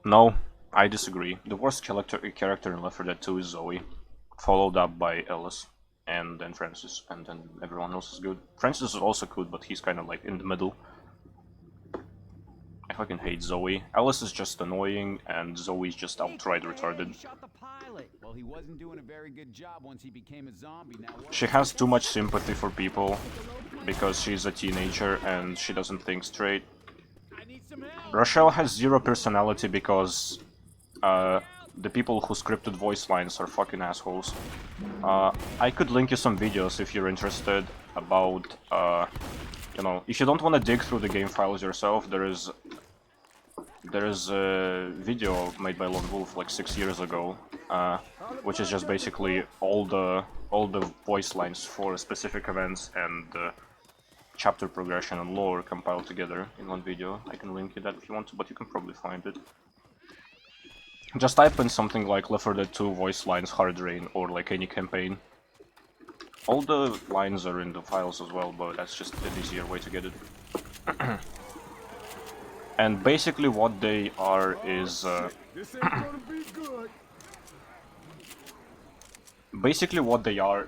No, I disagree. The worst character in Left 4 Dead 2 is Zoe, followed up by Ellis, and then Francis, and then everyone else is good. Francis is also good, but he's kind of like in the middle. I fucking hate Zoe. Ellis is just annoying, and Zoe's just outright retarded. Well, he wasn't doing a very good job once he became a zombie. Now she has too much sympathy for people because she's a teenager and she doesn't think straight. Rochelle has zero personality because the people who scripted voice lines are fucking assholes. I could link you some videos if you're interested about, you know, if you don't want to dig through the game files yourself, there is a video made by Lone Wolf like 6 years ago, which is just basically all the voice lines for specific events and chapter progression and lore compiled together in one video. I can link you that if you want to, but you can probably find it. Just type in something like Left 4 Dead 2 voice lines hard rain or like any campaign. All the lines are in the files as well, but that's just an easier way to get it. And basically what they are is... basically what they are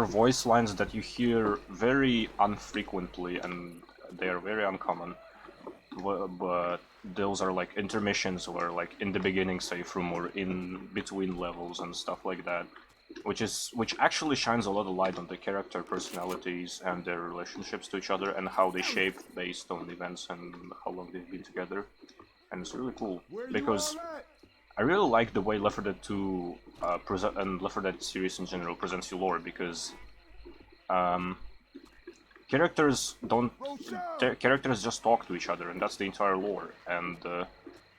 voice lines that you hear very infrequently and they are very uncommon. But those are like intermissions or like in the beginning safe room or in between levels and stuff like that. Which actually shines a lot of light on the character personalities and their relationships to each other and how they shape based on events and how long they've been together. And it's really cool because I really like the way Left 4 Dead 2 and Left 4 Dead series in general presents you lore, because characters just talk to each other, and that's the entire lore. And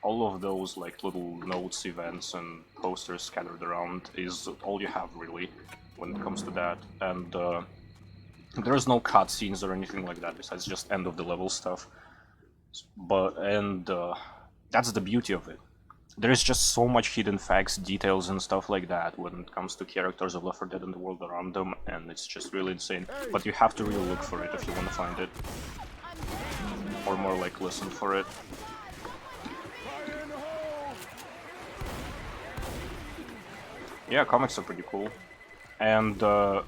all of those like little notes, events, and posters scattered around is all you have really when it comes to that. And there's no cutscenes or anything like that besides just end of the level stuff. That's the beauty of it. There's just so much hidden facts, details, and stuff like that when it comes to characters of Left 4 Dead and the world around them, and it's just really insane. But you have to really look for it if you want to find it. Or more like listen for it. Yeah, comics are pretty cool. And the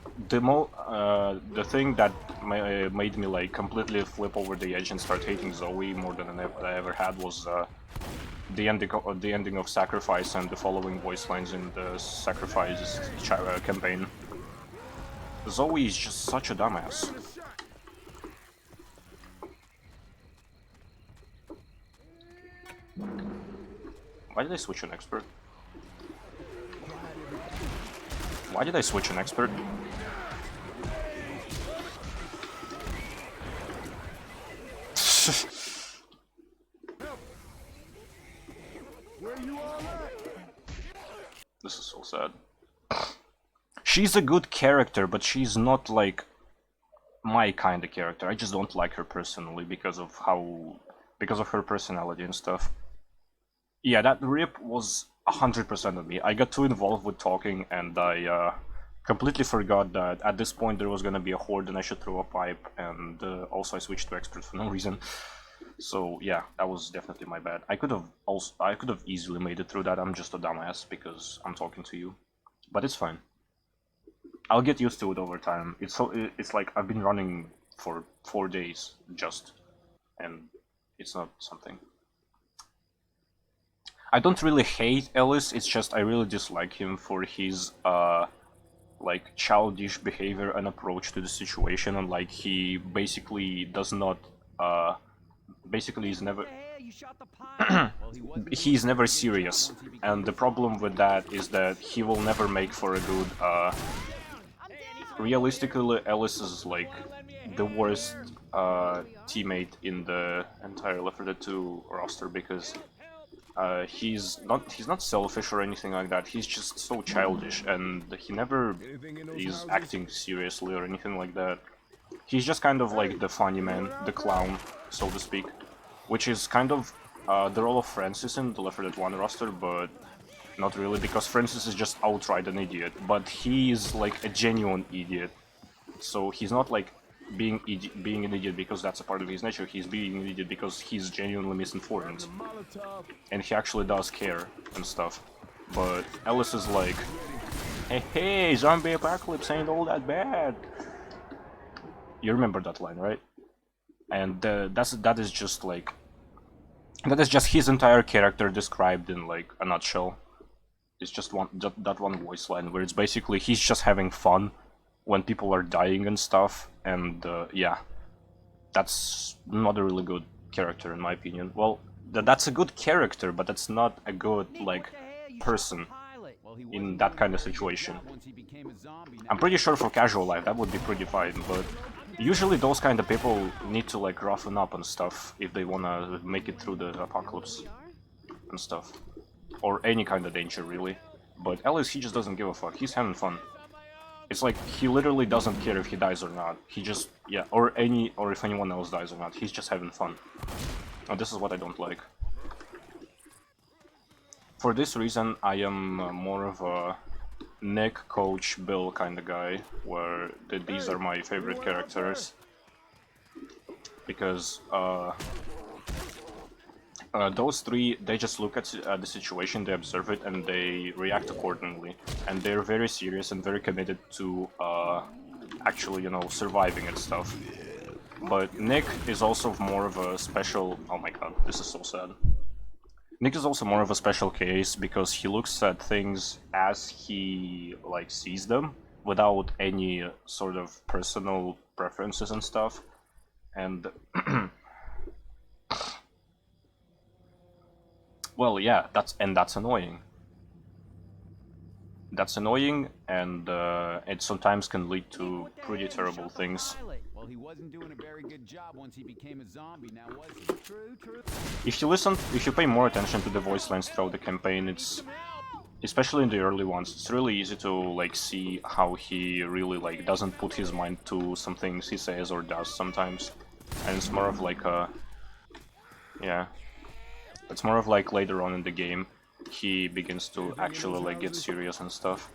thing that made me like completely flip over the edge and start hating Zoe more than I ever had was the ending of Sacrifice and the following voice lines in the Sacrifice campaign. Zoe is just such a dumbass. Why did I switch an expert? Why did I switch an expert? This is so sad. She's a good character, but she's not like my kind of character. I just don't like her personally because of her personality and stuff. Yeah, that rip was 100% of me. I got too involved with talking and I completely forgot that at this point there was gonna be a horde and I should throw a pipe, and also I switched to expert for no reason. So yeah, that was definitely my bad. I could have easily made it through that. I'm just a dumbass because I'm talking to you. But it's fine. I'll get used to it over time. It's like I've been running for 4 days just, and it's not something. I don't really hate Ellis, it's just I really dislike him for his like childish behavior and approach to the situation, and like he basically does not basically is never he's never serious, and the problem with that is that he will never make for a good realistically, Ellis is like the worst teammate in the entire Left 4 Dead 2 roster because he's not selfish or anything like that. He's just so childish, and he never is acting seriously or anything like that. He's just kind of like the funny man, the clown, so to speak, which is kind of the role of Francis in the Left 4 Dead 1 roster, but not really, because Francis is just outright an idiot, but he is like a genuine idiot. So he's not like being an idiot because that's a part of his nature. He's being an idiot because he's genuinely misinformed, and he actually does care and stuff. But Ellis is like, hey, zombie apocalypse ain't all that bad. You remember that line, right? And that is just like, that is just his entire character described in like a nutshell. It's just that one voice line where it's basically he's just having fun when people are dying and stuff, and yeah, that's not a really good character in my opinion. Well, that's a good character, but that's not a good like person in that kind of situation. I'm pretty sure for casual life that would be pretty fine, but usually those kind of people need to like roughen up and stuff if they wanna make it through the apocalypse and stuff. Or any kind of danger, really. But Ellis, he just doesn't give a fuck. He's having fun. It's like, he literally doesn't care if he dies or not. He just, yeah, or if anyone else dies or not. He's just having fun. And this is what I don't like. For this reason, I am more of a Nick, Coach, Bill kind of guy, where these are my favorite characters. Because, those three, they just look at the situation, they observe it, and they react accordingly. And they're very serious and very committed to actually, you know, surviving and stuff. But Nick is also more of a special... Oh my god, this is so sad. Nick is also more of a special case because he looks at things as he, like, sees them, without any sort of personal preferences and stuff. And... well, yeah, that's annoying. That's annoying, and it sometimes can lead to pretty terrible things. Well, he wasn't doing a very good job once he became a zombie, now was he? True. If you pay more attention to the voice lines throughout the campaign, it's, especially in the early ones, it's really easy to like see how he really like doesn't put his mind to some things he says or does sometimes, and it's more of like a, yeah. It's more of like later on in the game, he begins to actually like get serious and stuff.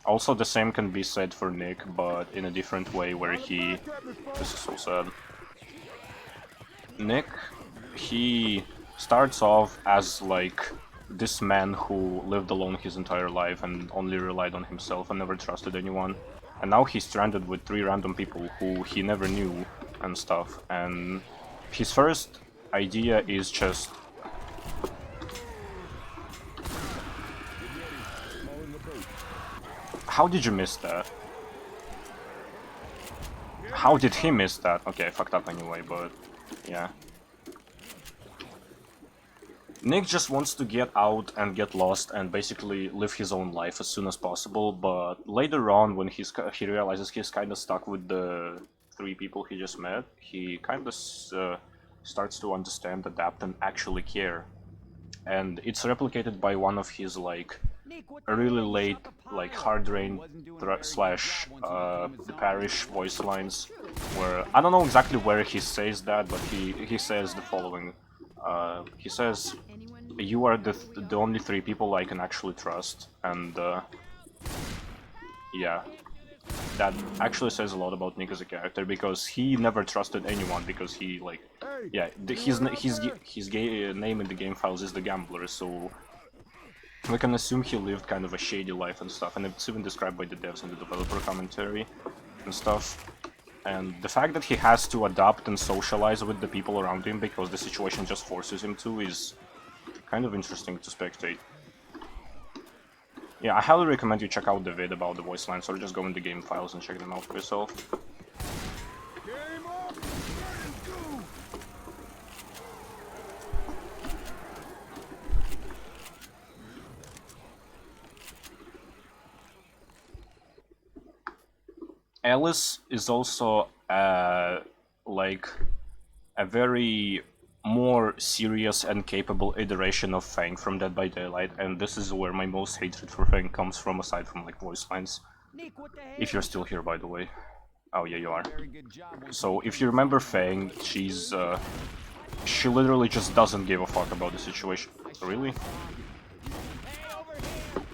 Also, the same can be said for Nick, but in a different way, where he... This is so sad. Nick, he starts off as like this man who lived alone his entire life and only relied on himself and never trusted anyone. And now he's stranded with 3 random people who he never knew and stuff. And his first idea is just... How did you miss that? How did he miss that? Okay, I fucked up anyway, but yeah. Nick just wants to get out and get lost and basically live his own life as soon as possible, but later on, when he realizes he's kind of stuck with the 3 people he just met, he kind of starts to understand, adapt, and actually care. And it's replicated by one of his, like, a really late, like, Hard Rain slash the Parish voice lines, where I don't know exactly where he says that, but he says the following. He says, "You are the only 3 people I can actually trust," and yeah, that actually says a lot about Nick as a character, because he never trusted anyone, because he, like, yeah, his name in the game files is the Gambler, so we can assume he lived kind of a shady life and stuff, and it's even described by the devs in the developer commentary and stuff. And the fact that he has to adapt and socialize with the people around him because the situation just forces him to is kind of interesting to spectate. Yeah, I highly recommend you check out the vid about the voice lines, or just go in the game files and check them out for yourself. Alice is also like a very more serious and capable iteration of Fang from Dead by Daylight, and this is where my most hatred for Fang comes from, aside from like voice lines. If you're still here, by the way. Oh yeah, you are. So if you remember Fang, she's she literally just doesn't give a fuck about the situation. Really?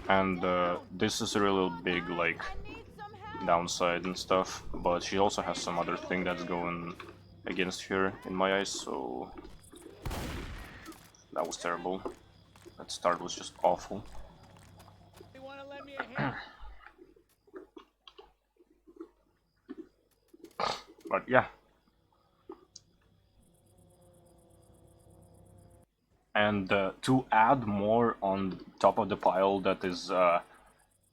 And this is a really big like downside and stuff, but she also has some other thing that's going against her in my eyes, so that was terrible. That start was just awful. But yeah. And to add more on top of the pile that is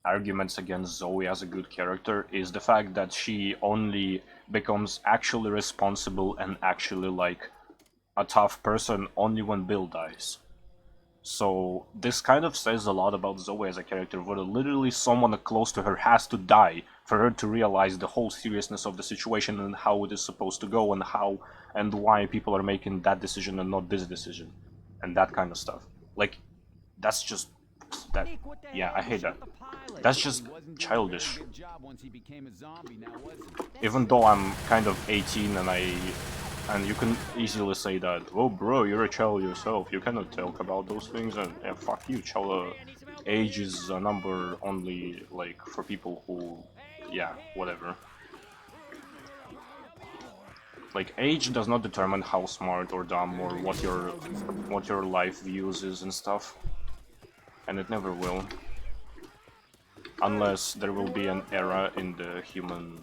arguments against Zoe as a good character is the fact that she only becomes actually responsible and actually like a tough person only when Bill dies. So this kind of says a lot about Zoe as a character, where literally someone close to her has to die for her to realize the whole seriousness of the situation and how it is supposed to go and how and why people are making that decision and not this decision and that kind of stuff. Like, that's just that. Yeah, I hate that. That's just childish. Even though I'm kind of 18 and you can easily say that, oh bro, you're a child yourself, you cannot talk about those things, and yeah, fuck you, child. Age is a number only, like, for people who, yeah, whatever. Like, age does not determine how smart or dumb or what your life views is and stuff. And it never will. Unless there will be an era in the human,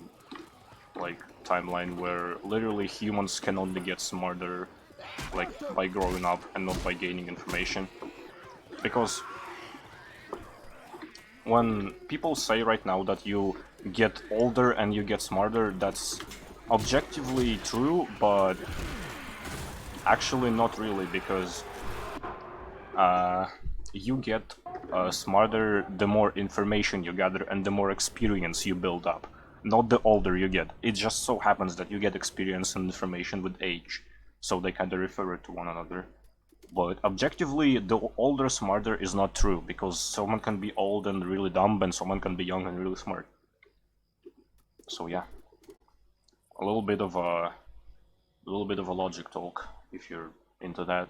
like, timeline where literally humans can only get smarter, like, by growing up and not by gaining information. Because when people say right now that you get older and you get smarter, that's objectively true, but actually not really, because you get smarter the more information you gather and the more experience you build up. Not the older you get. It just so happens that you get experience and information with age, so they kind of refer to one another. But objectively, the older smarter is not true, because someone can be old and really dumb, and someone can be young and really smart. So yeah, a little bit of a logic talk if you're into that.